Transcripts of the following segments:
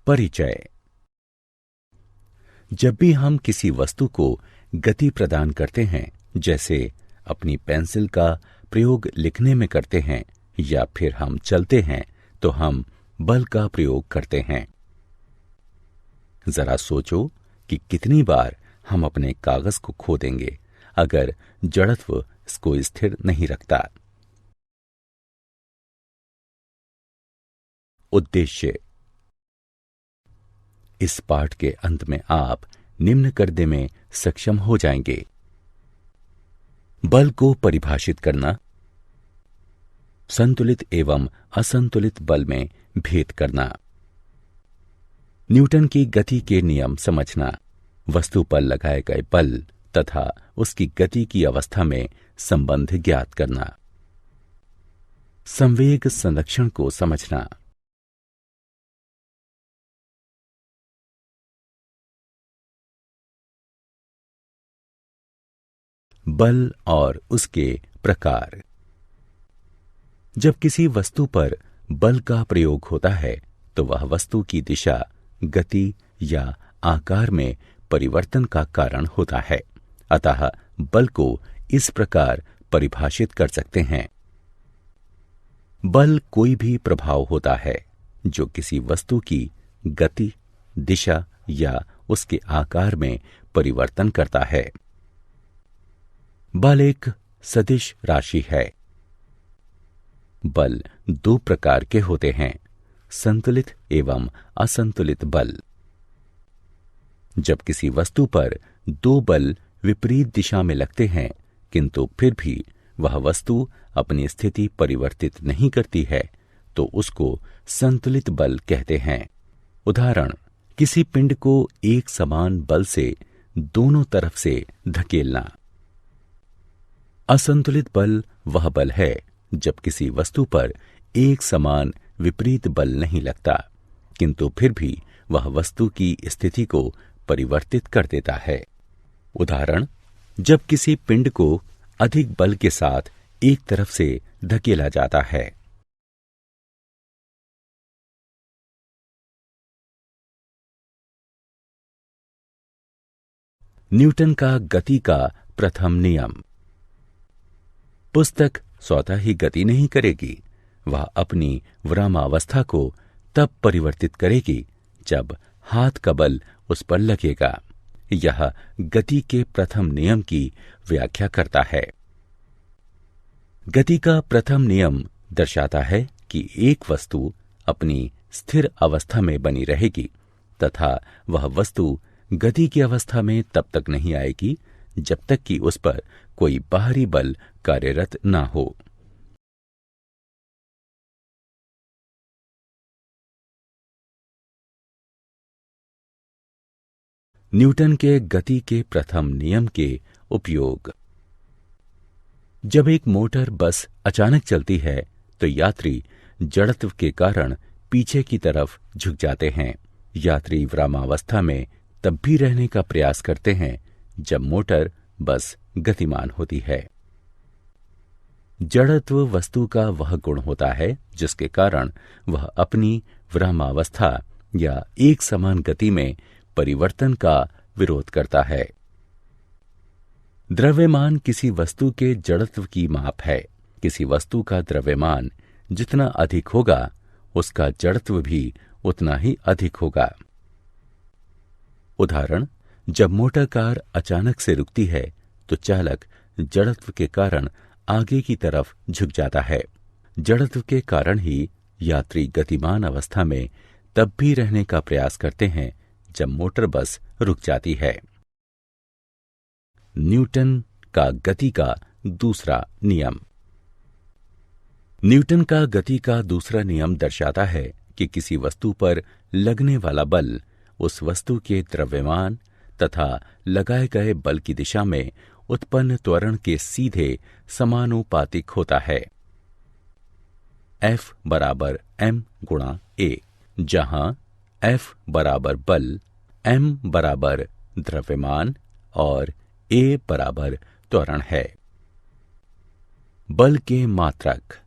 परिचय। जब भी हम किसी वस्तु को गति प्रदान करते हैं, जैसे अपनी पेंसिल का प्रयोग लिखने में करते हैं या फिर हम चलते हैं, तो हम बल का प्रयोग करते हैं। जरा सोचो कि कितनी बार हम अपने कागज को खो देंगे अगर जड़त्व इसको स्थिर नहीं रखता। उद्देश्य। इस पाठ के अंत में आप निम्न करने में सक्षम हो जाएंगे: बल को परिभाषित करना, संतुलित एवं असंतुलित बल में भेद करना, न्यूटन की गति के नियम समझना, वस्तु पर लगाए गए बल तथा उसकी गति की अवस्था में संबंध ज्ञात करना, संवेग संरक्षण को समझना। बल और उसके प्रकार। जब किसी वस्तु पर बल का प्रयोग होता है तो वह वस्तु की दिशा, गति या आकार में परिवर्तन का कारण होता है। अतः बल को इस प्रकार परिभाषित कर सकते हैं: बल कोई भी प्रभाव होता है जो किसी वस्तु की गति, दिशा या उसके आकार में परिवर्तन करता है। बल एक सदिश राशि है। बल दो प्रकार के होते हैं: संतुलित एवं असंतुलित बल। जब किसी वस्तु पर दो बल विपरीत दिशा में लगते हैं किंतु फिर भी वह वस्तु अपनी स्थिति परिवर्तित नहीं करती है, तो उसको संतुलित बल कहते हैं। उदाहरण: किसी पिंड को एक समान बल से दोनों तरफ से धकेलना। असंतुलित बल वह बल है जब किसी वस्तु पर एक समान विपरीत बल नहीं लगता किंतु फिर भी वह वस्तु की स्थिति को परिवर्तित कर देता है। उदाहरण: जब किसी पिंड को अधिक बल के साथ एक तरफ से धकेला जाता है। न्यूटन का गति का प्रथम नियम। पुस्तक स्वतः ही गति नहीं करेगी, वह अपनी विरामावस्था को तब परिवर्तित करेगी जब हाथ का बल उस पर लगेगा। यह गति के प्रथम नियम की व्याख्या करता है। गति का प्रथम नियम दर्शाता है कि एक वस्तु अपनी स्थिर अवस्था में बनी रहेगी तथा वह वस्तु गति की अवस्था में तब तक नहीं आएगी जब तक कि उस पर कोई बाहरी बल कार्यरत ना हो। न्यूटन के गति के प्रथम नियम के उपयोग। जब एक मोटर बस अचानक चलती है तो यात्री जड़त्व के कारण पीछे की तरफ झुक जाते हैं। यात्री विरामावस्था में तब भी रहने का प्रयास करते हैं जब मोटर बस गतिमान होती है। जड़त्व वस्तु का वह गुण होता है जिसके कारण वह अपनी विरामावस्था या एक समान गति में परिवर्तन का विरोध करता है। द्रव्यमान किसी वस्तु के जड़त्व की माप है। किसी वस्तु का द्रव्यमान जितना अधिक होगा उसका जड़त्व भी उतना ही अधिक होगा। उदाहरण: जब मोटर कार अचानक से रुकती है तो चालक जड़त्व के कारण आगे की तरफ झुक जाता है। जड़त्व के कारण ही यात्री गतिमान अवस्था में तब भी रहने का प्रयास करते हैं जब मोटर बस रुक जाती है। न्यूटन का गति का दूसरा नियम। न्यूटन का गति का दूसरा नियम दर्शाता है कि किसी वस्तु पर लगने वाला बल उस वस्तु के द्रव्यमान तथा लगाए गए बल की दिशा में उत्पन्न त्वरण के सीधे समानुपातिक होता है। F बराबर m गुणा a, जहां F बराबर बल, m बराबर द्रव्यमान और a बराबर त्वरण है। बल के मात्रक।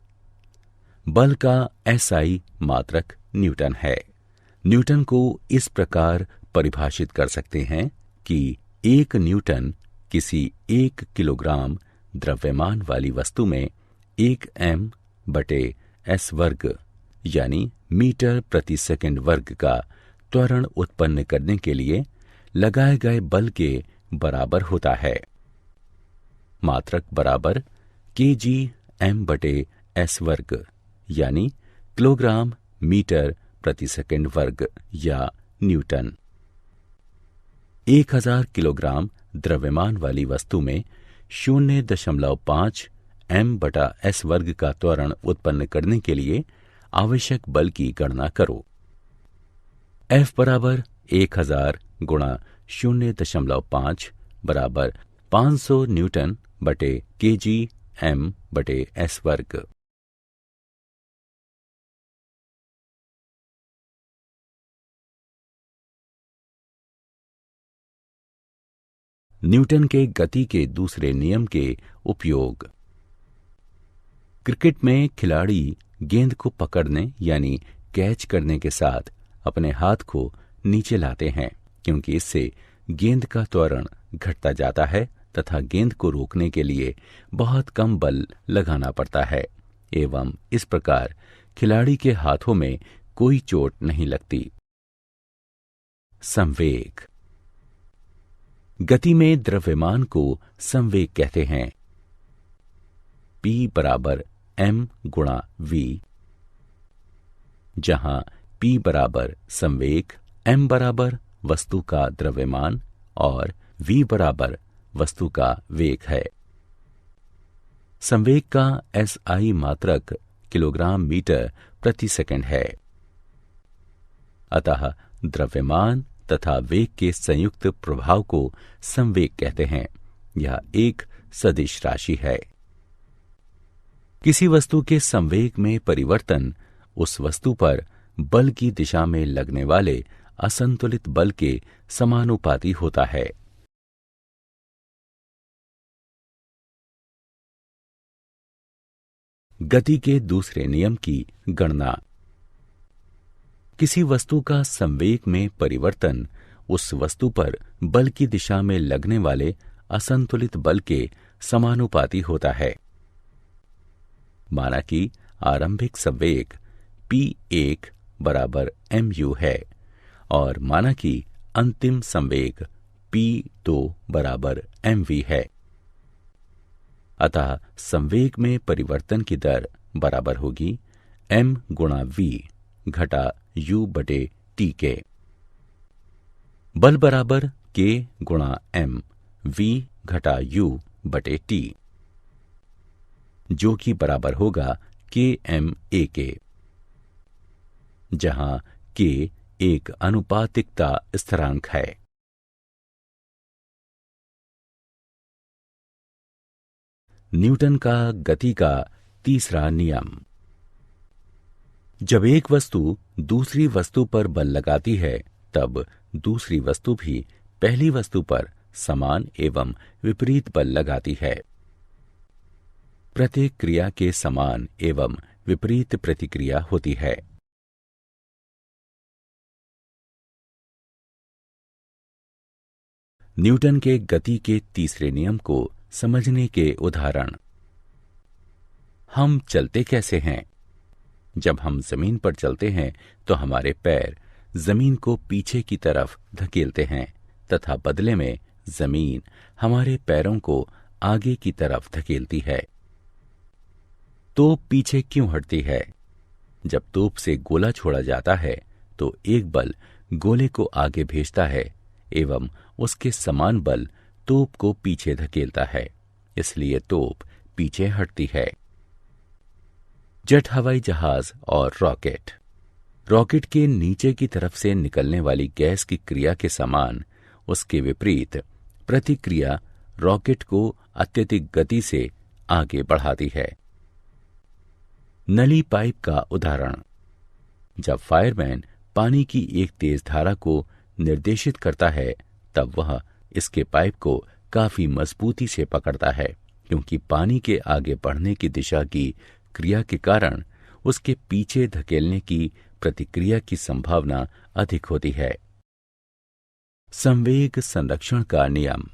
बल का SI मात्रक न्यूटन है। न्यूटन को इस प्रकार परिभाषित कर सकते हैं कि 1 न्यूटन किसी 1 किलोग्राम द्रव्यमान वाली वस्तु में 1m/s वर्ग यानी मीटर प्रति सेकंड वर्ग का त्वरण उत्पन्न करने के लिए लगाए गए बल के बराबर होता है। मात्रक बराबर kg/m/s वर्ग यानी किलोग्राम मीटर प्रति सेकंड वर्ग या न्यूटन। 1000 किलोग्राम द्रव्यमान वाली वस्तु में 0.5 m/s वर्ग का त्वरण उत्पन्न करने के लिए आवश्यक बल की गणना करो। F बराबर 1000 गुणा 0.5 बराबर 500 न्यूटन बटे kg/m/s वर्ग। न्यूटन के गति के दूसरे नियम के उपयोग। क्रिकेट में खिलाड़ी गेंद को पकड़ने यानी कैच करने के साथ अपने हाथ को नीचे लाते हैं, क्योंकि इससे गेंद का त्वरण घटता जाता है तथा गेंद को रोकने के लिए बहुत कम बल लगाना पड़ता है एवं इस प्रकार खिलाड़ी के हाथों में कोई चोट नहीं लगती। संवेग। गति में द्रव्यमान को संवेग कहते हैं। P बराबर m गुणा v, जहां P बराबर संवेग, m बराबर वस्तु का द्रव्यमान और v बराबर वस्तु का वेग है। संवेग का SI मात्रक किलोग्राम मीटर प्रति सेकंड है। अतः द्रव्यमान तथा वेग के संयुक्त प्रभाव को संवेग कहते हैं। यह एक सदिश राशि है। किसी वस्तु के संवेग में परिवर्तन उस वस्तु पर बल की दिशा में लगने वाले असंतुलित बल के समानुपाती होता है। गति के दूसरे नियम की गणना। किसी वस्तु का संवेग में परिवर्तन उस वस्तु पर बल की दिशा में लगने वाले असंतुलित बल के समानुपाती होता है। माना कि आरंभिक संवेग p1 बराबर mu है और माना कि अंतिम संवेग p2 बराबर mv है। अतः संवेग में परिवर्तन की दर बराबर होगी m गुणा v घटा u बटे t के। बल बराबर k गुणा m v घटा u बटे t, जो कि बराबर होगा kma के, जहां k एक अनुपातिकता स्थिरांक है। न्यूटन का गति का तीसरा नियम। जब एक वस्तु दूसरी वस्तु पर बल लगाती है, तब दूसरी वस्तु भी पहली वस्तु पर समान एवं विपरीत बल लगाती है। प्रत्येक क्रिया के समान एवं विपरीत प्रतिक्रिया होती है। न्यूटन के गति के तीसरे नियम को समझने के उदाहरण। हम चलते कैसे हैं? जब हम जमीन पर चलते हैं तो हमारे पैर जमीन को पीछे की तरफ धकेलते हैं तथा बदले में जमीन हमारे पैरों को आगे की तरफ धकेलती है। तोप पीछे क्यों हटती है? जब तोप से गोला छोड़ा जाता है तो एक बल गोले को आगे भेजता है एवं उसके समान बल तोप को पीछे धकेलता है, इसलिए तोप पीछे हटती है। जेट हवाई जहाज और रॉकेट। रॉकेट के नीचे की तरफ से निकलने वाली गैस की क्रिया के समान उसके विपरीत प्रतिक्रिया रॉकेट को अत्यधिक गति से आगे बढ़ाती है। नली पाइप का उदाहरण। जब फायरमैन पानी की एक तेज धारा को निर्देशित करता है, तब वह इसके पाइप को काफी मजबूती से पकड़ता है, क्योंकि पानी के आगे बढ़ने की दिशा की क्रिया के कारण उसके पीछे धकेलने की प्रतिक्रिया की संभावना अधिक होती है। संवेग संरक्षण का नियम।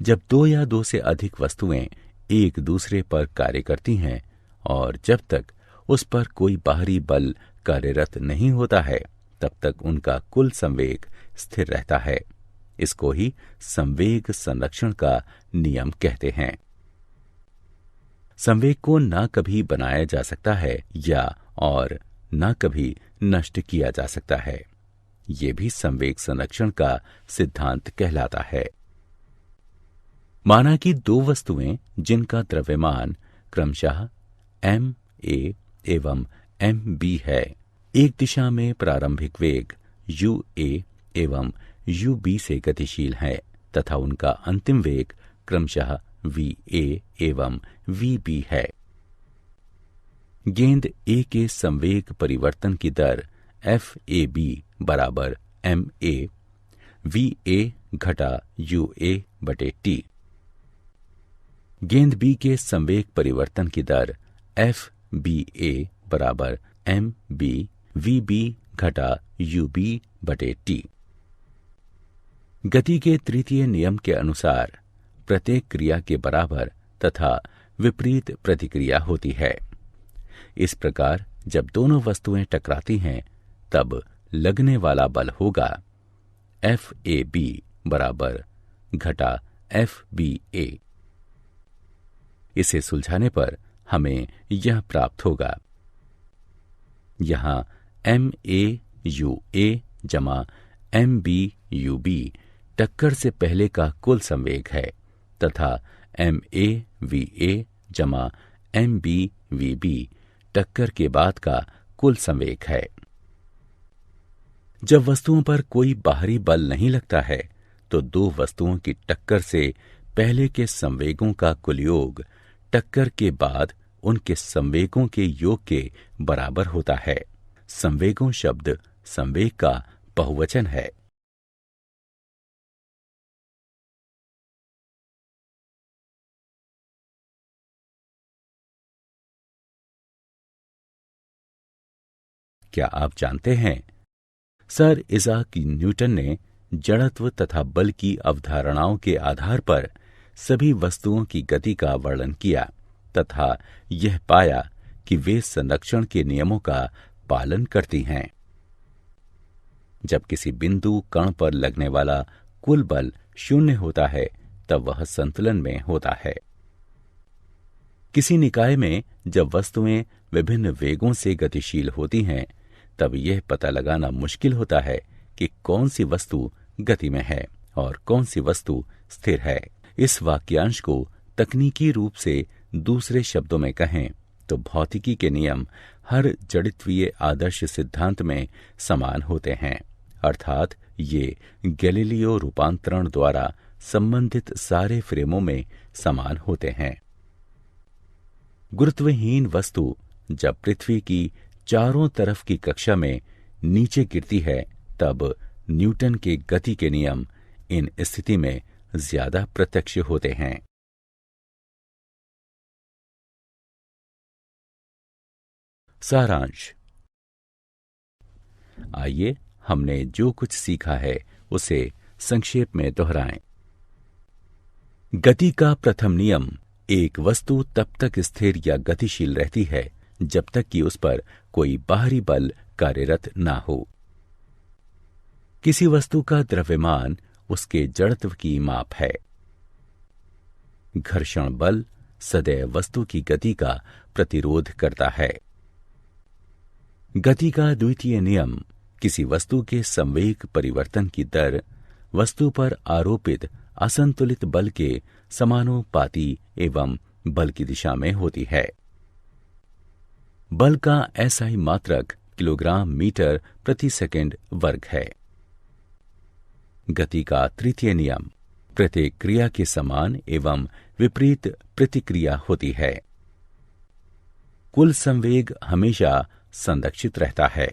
जब दो या दो से अधिक वस्तुएं एक दूसरे पर कार्य करती हैं और जब तक उस पर कोई बाहरी बल कार्यरत नहीं होता है, तब तक उनका कुल संवेग स्थिर रहता है। इसको ही संवेग संरक्षण का नियम कहते हैं। संवेग को ना कभी बनाया जा सकता है या और ना कभी नष्ट किया जा सकता है। ये भी संवेग संरक्षण का सिद्धांत कहलाता है। माना कि दो वस्तुएं जिनका द्रव्यमान क्रमशः ma एवं mb है, एक दिशा में प्रारंभिक वेग ua एवं ub से गतिशील है तथा उनका अंतिम वेग क्रमशः va एवं vb है। गेंद A के संवेग परिवर्तन की दर FAB बराबर ma va घटा ua बटे t। गेंद B के संवेग परिवर्तन की दर FBA बराबर mb vb घटा ub बटे t। गति के तृतीय नियम के अनुसार प्रत्येक क्रिया के बराबर तथा विपरीत प्रतिक्रिया होती है। इस प्रकार जब दोनों वस्तुएं टकराती हैं, तब लगने वाला बल होगा FAB बराबर घटा FBA। इसे सुलझाने पर हमें यह प्राप्त होगा। यहां MAUA जमा MBUB टक्कर से पहले का कुल संवेग है तथा MAVA जमा MBVB टक्कर के बाद का कुल संवेग है। जब वस्तुओं पर कोई बाहरी बल नहीं लगता है, तो दो वस्तुओं की टक्कर से पहले के संवेगों का कुल योग टक्कर के बाद उनके संवेगों के योग के बराबर होता है। संवेगों शब्द संवेग का बहुवचन है। क्या आप जानते हैं, सर इज़ाक न्यूटन ने जड़त्व तथा बल की अवधारणाओं के आधार पर सभी वस्तुओं की गति का वर्णन किया तथा यह पाया कि वे संरक्षण के नियमों का पालन करती हैं। जब किसी बिंदु कण पर लगने वाला कुल बल शून्य होता है, तब वह संतुलन में होता है। किसी निकाय में जब वस्तुएं विभिन्न वेगों से गतिशील होती हैं, तब यह पता लगाना मुश्किल होता है कि कौन सी वस्तु गति में है और कौन सी वस्तु स्थिर है। इस वाक्यांश को तकनीकी रूप से दूसरे शब्दों में कहें तो भौतिकी के नियम हर जड़त्वीय आदर्श सिद्धांत में समान होते हैं, अर्थात ये गैलीलियो रूपांतरण द्वारा संबंधित सारे फ्रेमों में समान होते हैं। गुरुत्वहीन वस्तु जब पृथ्वी की चारों तरफ की कक्षा में नीचे गिरती है, तब न्यूटन के गति के नियम इन स्थिति में ज्यादा प्रत्यक्ष होते हैं। सारांश। आइए हमने जो कुछ सीखा है उसे संक्षेप में दोहराएं। गति का प्रथम नियम, एक वस्तु तब तक स्थिर या गतिशील रहती है जब तक कि उस पर कोई बाहरी बल कार्यरत ना हो। किसी वस्तु का द्रव्यमान उसके जड़त्व की माप है। घर्षण बल सदैव वस्तु की गति का प्रतिरोध करता है। गति का द्वितीय नियम, किसी वस्तु के संवेग परिवर्तन की दर वस्तु पर आरोपित असंतुलित बल के समानुपाती एवं बल की दिशा में होती है। बल का SI मात्रक किलोग्राम मीटर प्रति सेकंड वर्ग है। गति का तृतीय नियम, प्रत्येक क्रिया के समान एवं विपरीत प्रतिक्रिया होती है। कुल संवेग हमेशा संरक्षित रहता है।